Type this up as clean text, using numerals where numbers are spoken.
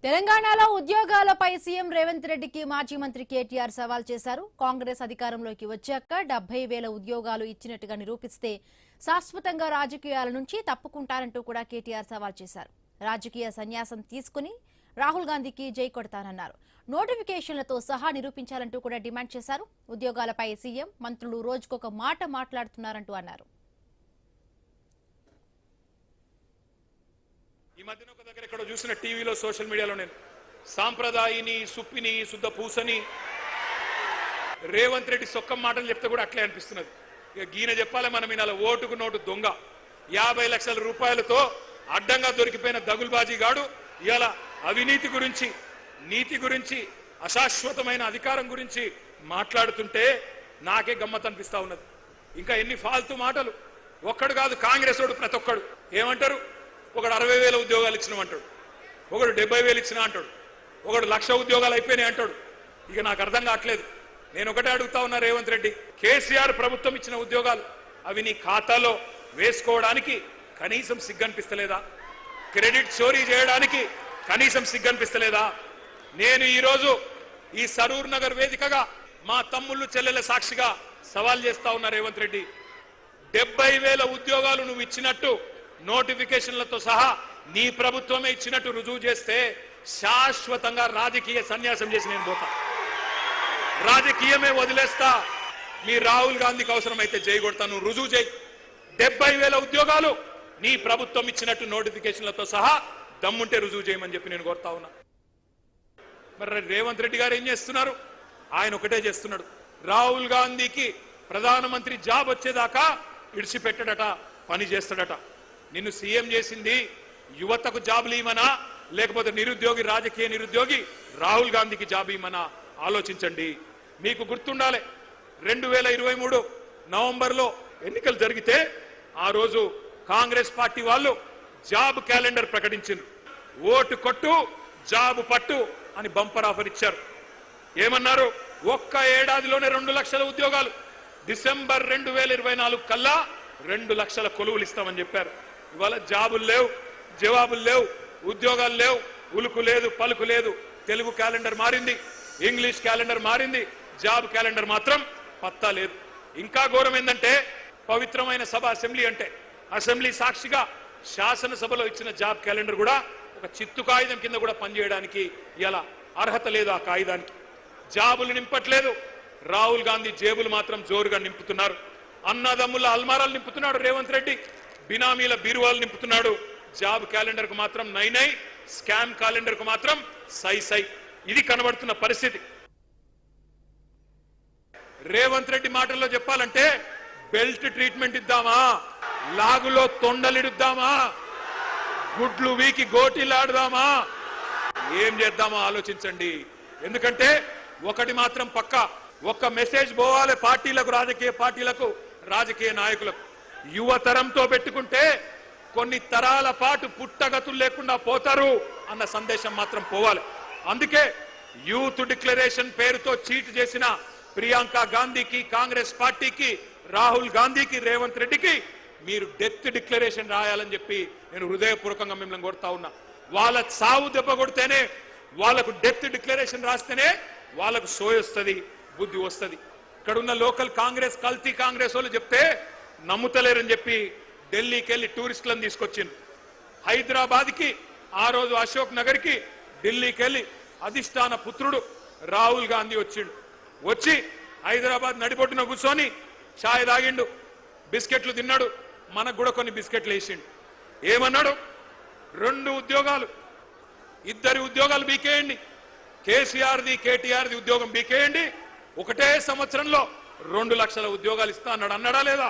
తెలంగాణలో ఉద్యోగాలపై సీఎం రేవంత్ రెడ్డికి మాజీ మంత్రి కేటీఆర్ సవాల్ చేశారు. కాంగ్రెస్ అధికారంలోకి వచ్చాక 70,000 ఉద్యోగాలు ఇచ్చినట్టుగా నిరూపిస్తే శాశ్వతంగా రాజకీయాల నుంచి తప్పుకుంటారంటూ కూడా కేటీఆర్ సవాల్ చేశారు. రాజకీయ సన్యాసం తీసుకుని రాహుల్ గాంధీకి జై కొడతానన్నారు. నోటిఫికేషన్లతో సహా నిరూపించాలంటూ కూడా డిమాండ్ చేశారు. ఉద్యోగాలపై సీఎం మంత్రులు రోజుకొక మాట మాట్లాడుతున్నారంటూ అన్నారు. ఈ మధ్యన ఒక దగ్గర ఎక్కడో చూసిన టీవీలో సోషల్ మీడియాలో నేను సాంప్రదాయిని సుప్పిని శుద్ధ పూసని రేవంత్ రెడ్డి సొక్కం మాటలు చెప్తే కూడా అట్లే అనిపిస్తున్నది. ఇక గీన చెప్పాలి మనం ఈయన ఓటుకు నోటు దొంగ 50 లక్షల రూపాయలతో అడ్డంగా దొరికిపోయిన దగుల్బాజీ గాడు ఇలా అవినీతి గురించి నీతి గురించి అశాశ్వతమైన అధికారం గురించి మాట్లాడుతుంటే నాకే గమ్మత్ అనిపిస్తా ఉన్నది. ఇంకా ఎన్ని ఫాల్తూ మాటలు. ఒక్కడు కాదు కాంగ్రెస్ వాడు ప్రతి ఒక్కడు ఏమంటారు, ఒకడు 60,000 ఉద్యోగాలు ఇచ్చినాం అంటాడు, ఒకడు 70,000 ఇచ్చినా అంటాడు, ఒకడు 1,00,000 ఉద్యోగాలు అయిపోయినాయి అంటాడు. ఇక నాకు అర్థం కావట్లేదు. నేను ఒకటే అడుగుతా ఉన్నా రేవంత్ రెడ్డి, కేసీఆర్ ప్రభుత్వం ఇచ్చిన ఉద్యోగాలు అవి నీ ఖాతాలో వేసుకోవడానికి కనీసం సిగ్గనిపిస్తలేదా? క్రెడిట్ చోరీ చేయడానికి కనీసం సిగ్గనిపిస్తలేదా? నేను ఈరోజు ఈ సరూర్ నగర్ వేదికగా మా తమ్ముళ్ళు చెల్లెల సాక్షిగా సవాల్ చేస్తా ఉన్నా రేవంత్ రెడ్డి, 70,000 ఉద్యోగాలు నువ్వు ఇచ్చినట్టు నోటిఫికేషన్లతో సహా నీ ప్రభుత్వమే ఇచ్చినట్టు రుజువు చేస్తే శాశ్వతంగా రాజకీయ సన్యాసం చేసి నేను పోతా, రాజకీయమే వదిలేస్తా. మీ రాహుల్ గాంధీకి అవసరమైతే జై కొడతాను, రుజువు చేయి. 70,000 ఉద్యోగాలు నీ ప్రభుత్వం ఇచ్చినట్టు నోటిఫికేషన్లతో సహా దమ్ముంటే రుజువు చేయమని చెప్పి నేను కోరుతా ఉన్నా. మరి రేవంత్ రెడ్డి గారు ఏం చేస్తున్నారు? ఆయన ఒకటే చేస్తున్నాడు, రాహుల్ గాంధీకి ప్రధానమంత్రి జాబ్ వచ్చేదాకా ఇడిచిపెట్టడట, పని చేస్తాడట. నిన్ను సీఎం చేసింది యువతకు జాబులు ఇవ్వమనా లేకపోతే నిరుద్యోగి రాజకీయ నిరుద్యోగి రాహుల్ గాంధీకి జాబ్ ఇవ్వమనా ఆలోచించండి. మీకు గుర్తుండాలి, 2023 నవంబర్లో ఎన్నికలు జరిగితే ఆ రోజు కాంగ్రెస్ పార్టీ వాళ్ళు జాబ్ క్యాలెండర్ ప్రకటించారు. ఓటు కొట్టు జాబ్ పట్టు అని బంపర్ ఆఫర్ ఇచ్చారు. ఏమన్నారు? ఒక్క ఏడాదిలోనే 2 లక్షల ఉద్యోగాలు, డిసెంబర్ 2024 కల్లా 2 లక్షల కొలువులు ఇస్తామని చెప్పారు. ఇవాళ జాబులు లేవు, జవాబులు లేవు, ఉద్యోగాలు లేవు, ఉలుకు లేదు, పలుకు లేదు. తెలుగు క్యాలెండర్ మారింది, ఇంగ్లీష్ క్యాలెండర్ మారింది, జాబ్ క్యాలెండర్ మాత్రం పత్తా లేదు. ఇంకా ఘోరం ఏంటంటే, పవిత్రమైన సభ అసెంబ్లీ అంటే అసెంబ్లీ సాక్షిగా శాసనసభలో ఇచ్చిన జాబ్ క్యాలెండర్ కూడా ఒక చిత్తు కాగితం కింద కూడా పనిచేయడానికి ఇలా అర్హత లేదు. ఆ కాగితానికి జాబులు నింపట్లేదు. రాహుల్ గాంధీ జేబులు మాత్రం జోరుగా నింపుతున్నారు. అన్నదమ్ముల అల్మారాలు నింపుతున్నాడు రేవంత్ రెడ్డి, బినామీల బీరువాలు నింపుతున్నాడు. జాబ్ క్యాలెండర్ కు మాత్రం నై, స్కామ్ క్యాలెండర్ కు మాత్రం సై. ఇది కనబడుతున్న పరిస్థితి. రేవంత్ రెడ్డి మాటల్లో చెప్పాలంటే బెల్ట్ ట్రీట్మెంట్ ఇద్దామా, లాగులో తొండలిడుద్దామా, గుడ్లు వీకి గోటీలాడదామా, ఏం చేద్దామా ఆలోచించండి. ఎందుకంటే ఒకటి మాత్రం పక్కా, ఒక్క మెసేజ్ పోవాలి పార్టీలకు, రాజకీయ పార్టీలకు, రాజకీయ నాయకులకు, యువతరంతో పెట్టుకుంటే కొన్ని తరాల పాటు పుట్టగతులు లేకుండా పోతారు అన్న సందేశం మాత్రం పోవాలి. అందుకే యూత్ డిక్లరేషన్ పేరుతో చీట్ చేసిన ప్రియాంక గాంధీకి, కాంగ్రెస్ పార్టీకి, రాహుల్ గాంధీకి, రేవంత్ రెడ్డికి మీరు డెత్ డిక్లరేషన్ రాయాలని చెప్పి నేను హృదయపూర్వకంగా మిమ్మల్ని కోరుతా ఉన్నా. వాళ్ళ సావు దెబ్బ కొడితేనే, వాళ్ళకు డెత్ డిక్లరేషన్ రాస్తేనే వాళ్ళకు సోయొస్తుంది, బుద్ధి వస్తుంది. ఇక్కడున్న లోకల్ కాంగ్రెస్ కల్తీ కాంగ్రెస్ వాళ్ళు చెప్తే నమ్ముతలేరని చెప్పి ఢిల్లీకి వెళ్ళి టూరిస్టులను తీసుకొచ్చింది. హైదరాబాద్కి ఆ రోజు అశోక్ నగర్కి ఢిల్లీకి వెళ్ళి అధిష్టాన పుత్రుడు రాహుల్ గాంధీ వచ్చిండు. వచ్చి హైదరాబాద్ నడిబొట్టున కూర్చొని ఛాయ్ తాగిండు, బిస్కెట్లు తిన్నాడు, మనకు కూడా కొన్ని బిస్కెట్లు వేసిండు. ఏమన్నాడు? 2 ఉద్యోగాలు, 2 ఉద్యోగాలు బీకేయండి, కేసీఆర్ది కేటీఆర్ది ఉద్యోగం బీకేయండి, ఒకటే సంవత్సరంలో 2 లక్షల ఉద్యోగాలు ఇస్తా అన్నాడు. అన్నాడా లేదా?